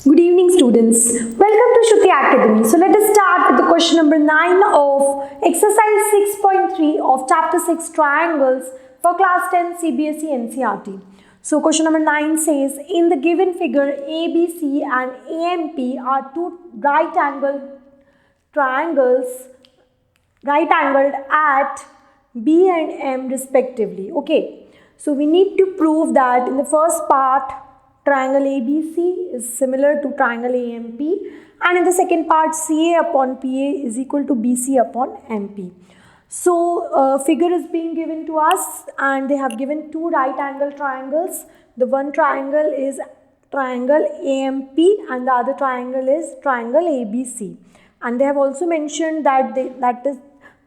Good evening, students. Welcome to Shruti Academy. So let us start with the question number 9 of exercise 6.3 of chapter 6 triangles for class 10 CBSE NCERT. So question number 9 says, in the given figure ABC and AMP are two right angled at B and M respectively. Okay, so we need to prove that in the first part triangle ABC is similar to triangle AMP, and in the second part CA upon PA is equal to BC upon MP. So figure is being given to us and they have given two right angle triangles. The one triangle is triangle AMP and the other triangle is triangle ABC, and they have also mentioned that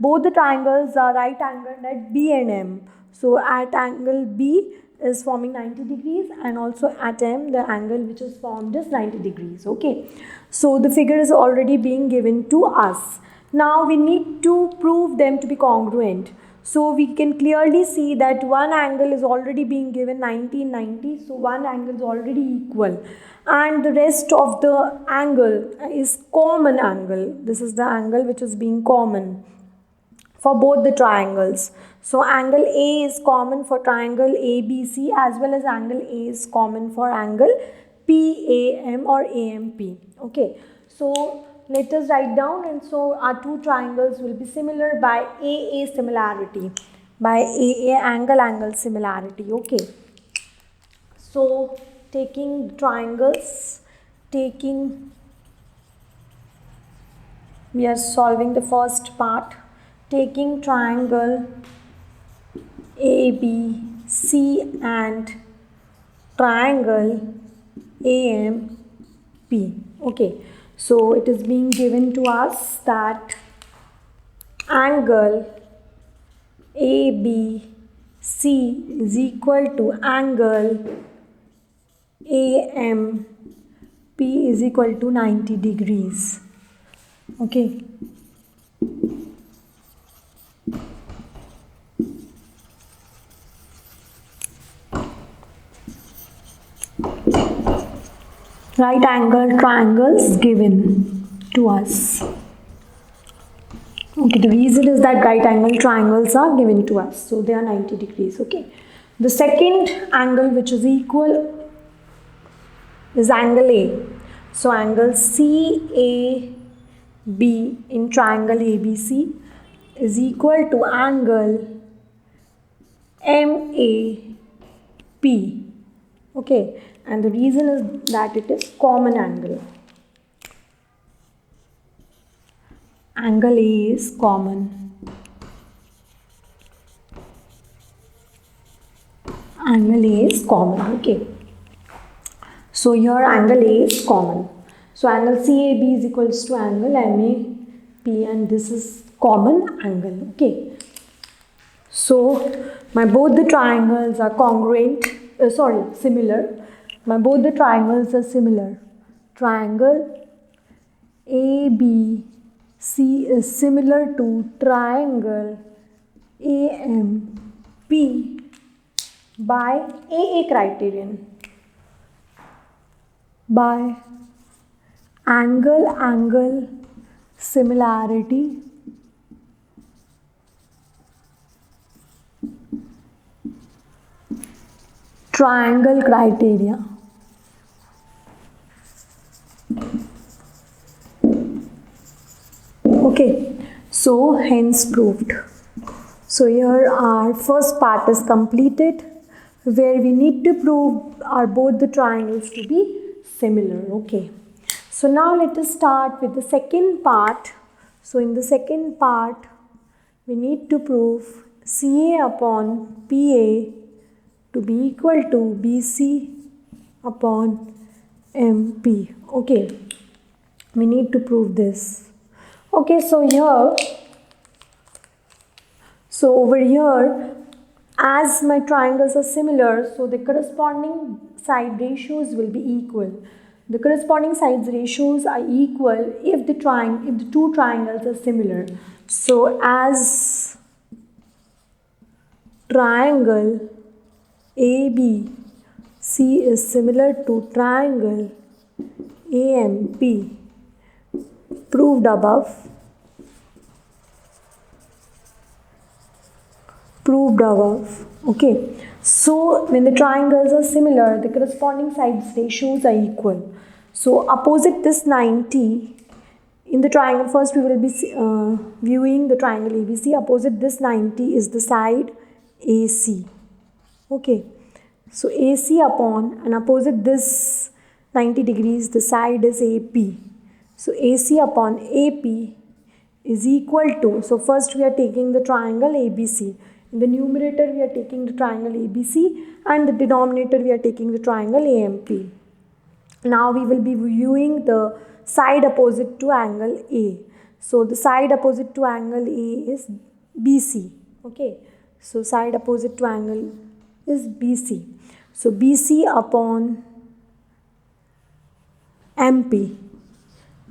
both the triangles are right angled at B and M. So at angle B is forming 90 degrees and also at M the angle which is formed is 90 degrees. Okay, so the figure is already being given to us. Now we need to prove them to be congruent. So we can clearly see that one angle is already being given 90 and 90, so one angle is already equal, and the rest of the angle is common angle. This is the angle which is being common for both the triangles. So angle A is common for triangle ABC as well as angle A is common for angle PAM or AMP. Okay, so let us write down, and so our two triangles will be similar by AA similarity, by AA angle similarity. Okay, so taking triangles, we are solving the first part, taking triangle ABC and triangle AMP. Okay, so it is being given to us that angle ABC is equal to angle AMP is equal to 90 degrees. Okay. Right angle triangles given to us. Okay, the reason is that right angle triangles are given to us, so they are 90 degrees. Okay, the second angle which is equal is angle A. So angle CAB in triangle ABC is equal to angle MAP. Okay, and the reason is that it is common angle. Angle A is common. Angle A is common. Okay, so here angle A is common. So angle CAB is equals to angle MAP, and this is common angle. Okay, so both the triangles are similar. Both the triangles are similar. Triangle ABC is similar to triangle AMP by AA criterion, by angle similarity, triangle criteria. Okay, so hence proved. So here our first part is completed, where we need to prove are both the triangles to be similar. Okay, so now let us start with the second part. So in the second part we need to prove CA upon PA to be equal to BC upon MP. Okay, we need to prove this. Okay, so over here, as my triangles are similar, so the corresponding side ratios will be equal. The corresponding sides ratios are equal if the two triangles are similar. So as triangle ABC is similar to triangle AMP proved above, okay. So when the triangles are similar, the corresponding sides ratios are equal. So opposite this 90 in the triangle, first we will be viewing the triangle ABC. Opposite this 90 is the side AC, okay. So AC upon, and opposite this 90 degrees the side is AP. So AC upon AP is equal to, so first we are taking the triangle ABC. In the numerator we are taking the triangle ABC, and the denominator we are taking the triangle AMP. Now we will be viewing the side opposite to angle A. So the side opposite to angle A is BC, okay. So side opposite to angle is BC. So BC upon MP,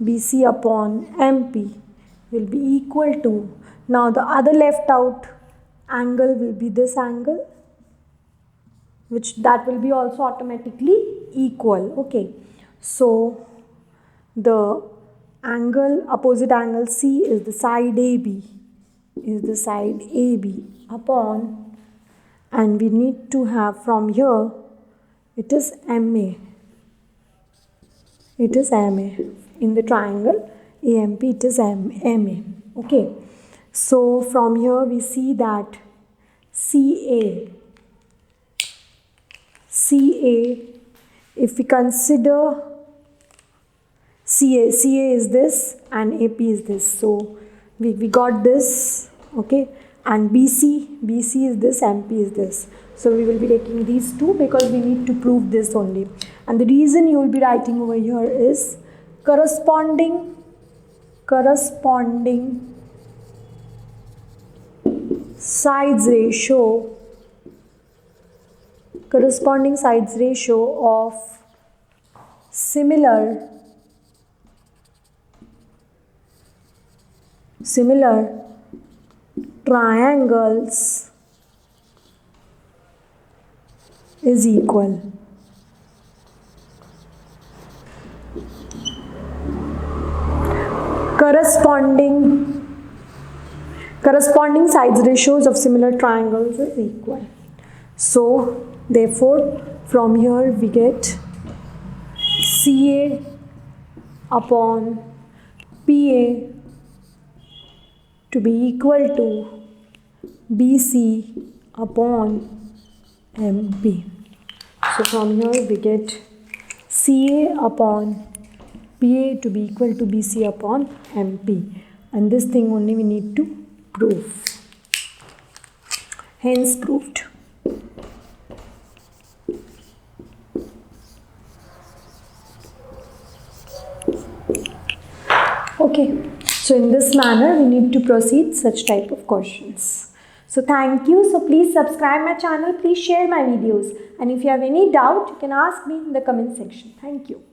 BC upon MP will be equal to, now the other left out angle will be this angle, which that will be also automatically equal, okay. So the angle, opposite angle C is the side AB, upon, and we need to have from here, it is MA, in the triangle AMP it is MA, okay. So from here we see that CA, if we consider CA is this and AP is this, so we got this, okay, and BC is this, MP is this. So we will be taking these two because we need to prove this only. And the reason you will be writing over here is corresponding sides ratio of similar triangles is equal. Corresponding sides ratios of similar triangles is equal. So therefore from here we get CA upon PA to be equal to BC upon MP. So from here we get CA upon PA to be equal to BC upon MP, and this thing only we need to prove. Hence proved. Okay, so in this manner we need to proceed such type of questions. So thank you. So please subscribe my channel, please share my videos, and if you have any doubt you can ask me in the comment section. Thank you.